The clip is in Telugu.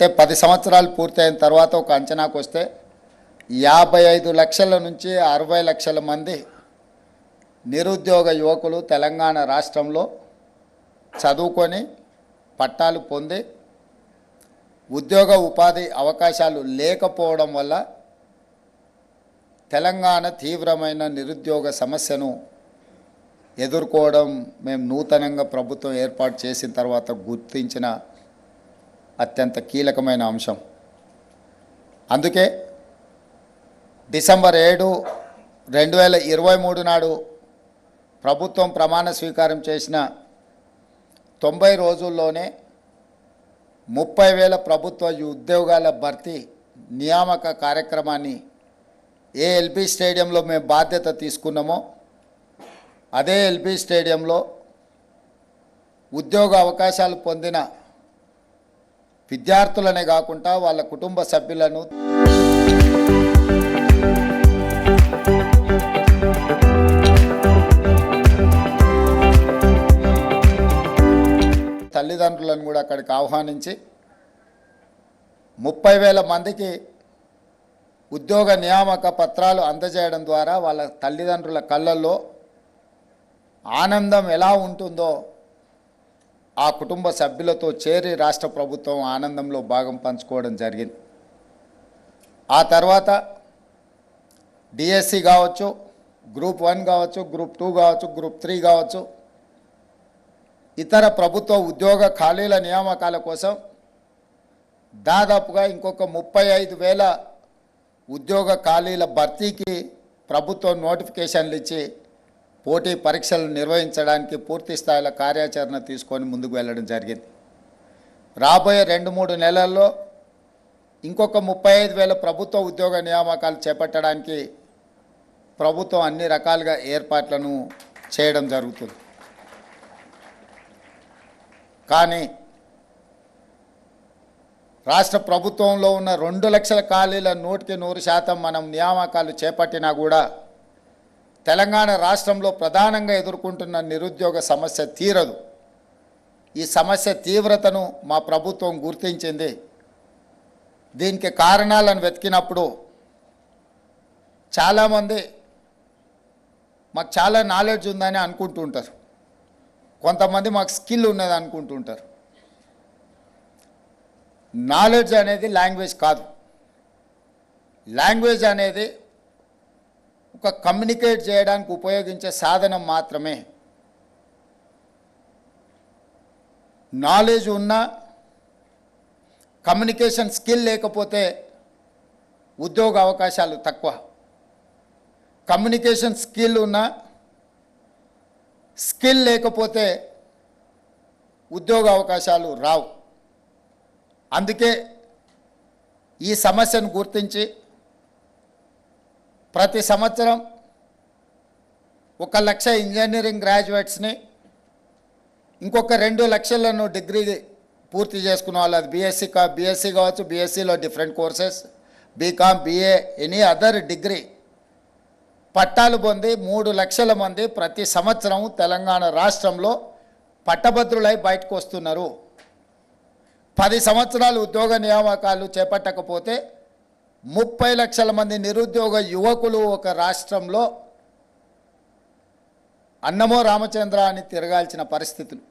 అంటే 10 సంవత్సరాలు పూర్తయిన తర్వాత ఒక అంచనాకు వస్తే 55 లక్షల నుంచి 60 లక్షల మంది నిరుద్యోగ యువకులు తెలంగాణ రాష్ట్రంలో చదువుకొని పట్టాలు పొంది ఉద్యోగ ఉపాధి అవకాశాలు లేకపోవడం వల్ల తెలంగాణ తీవ్రమైన నిరుద్యోగ సమస్యను ఎదుర్కోవడం మేము నూతనంగా ప్రభుత్వం ఏర్పాటు చేసిన తర్వాత గుర్తించిన అత్యంత కీలకమైన అంశం. అందుకే డిసెంబర్ 7, 2023 నాడు ప్రభుత్వం ప్రమాణ స్వీకారం చేసిన 90 రోజుల్లోనే 30,000 ప్రభుత్వ ఉద్యోగాల భర్తీ నియామక కార్యక్రమాన్ని ఏ ఎల్బీ స్టేడియంలో మేము బాధ్యత తీసుకున్నామో అదే ఎల్బీ స్టేడియంలో ఉద్యోగ అవకాశాలు పొందిన విద్యార్థులనే కాకుండా వాళ్ళ కుటుంబ సభ్యులను తల్లిదండ్రులను కూడా అక్కడికి ఆహ్వానించి 30,000 మందికి ఉద్యోగ నియామక పత్రాలు అందజేయడం ద్వారా వాళ్ళ తల్లిదండ్రుల కళ్ళల్లో ఆనందం ఎలా ఉంటుందో ఆ కుటుంబ సభ్యులతో చేరి రాష్ట్ర ప్రభుత్వం ఆనందంలో భాగం పంచుకోవడం జరిగింది. ఆ తర్వాత డిఎస్సి కావచ్చు, గ్రూప్ 1 కావచ్చు, గ్రూప్ 2 కావచ్చు, గ్రూప్ 3 కావచ్చు, ఇతర ప్రభుత్వ ఉద్యోగ ఖాళీల నియామకాల కోసం దాదాపుగా ఇంకొక 35,000 ఉద్యోగ ఖాళీల భర్తీకి ప్రభుత్వం నోటిఫికేషన్లు ఇచ్చి పోటీ పరీక్షలు నిర్వహించడానికి పూర్తి స్థాయిలో కార్యాచరణ తీసుకొని ముందుకు వెళ్ళడం జరిగింది. రాబోయే 2-3 నెలల్లో ఇంకొక 35,000 ప్రభుత్వ ఉద్యోగ నియామకాలు చేపట్టడానికి ప్రభుత్వం అన్ని రకాలుగా ఏర్పాట్లను చేయడం జరుగుతుంది. కానీ రాష్ట్ర ప్రభుత్వంలో ఉన్న 2 లక్షల ఖాళీల 100% మనం నియామకాలు చేపట్టినా కూడా తెలంగాణ రాష్ట్రంలో ప్రధానంగా ఎదుర్కొంటున్న నిరుద్యోగ సమస్య తీరదు. ఈ సమస్య తీవ్రతను మా ప్రభుత్వం గుర్తించింది. దీనికి కారణాలను వెతికినప్పుడు చాలామంది మాకు చాలా నాలెడ్జ్ ఉందని అనుకుంటుంటారు, కొంతమంది మాకు స్కిల్ ఉన్నది అనుకుంటుంటారు. నాలెడ్జ్ అనేది లాంగ్వేజ్ కాదు. లాంగ్వేజ్ అనేది ఒక కమ్యూనికేట్ చేయడానికి ఉపయోగించే సాధనం మాత్రమే. నాలెడ్జ్ ఉన్న కమ్యూనికేషన్ స్కిల్ లేకపోతే ఉద్యోగ అవకాశాలు తక్కువ. కమ్యూనికేషన్ స్కిల్ ఉన్న స్కిల్ లేకపోతే ఉద్యోగ అవకాశాలు రావు. అందుకే ఈ సమస్యను గుర్తించి ప్రతి సంవత్సరం 1 లక్ష ఇంజనీరింగ్ గ్రాడ్యుయేట్స్ని, ఇంకొక 2 లక్షలను డిగ్రీ పూర్తి చేసుకున్న వాళ్ళు, అది బీఎస్సీ కావచ్చు, బీఎస్సీలో different courses, BCom, BA, any other degree పట్టాలు పొంది 3 లక్షల మంది ప్రతి సంవత్సరం తెలంగాణ రాష్ట్రంలో పట్టభద్రులై బయటకు వస్తున్నారు. 10 సంవత్సరాలు ఉద్యోగ నియామకాలు చేపట్టకపోతే 30 లక్షల మంది నిరుద్యోగ యువకులు ఒక రాష్ట్రంలో అన్నమో రామచంద్ర అని తిరగాల్సిన పరిస్థితులు.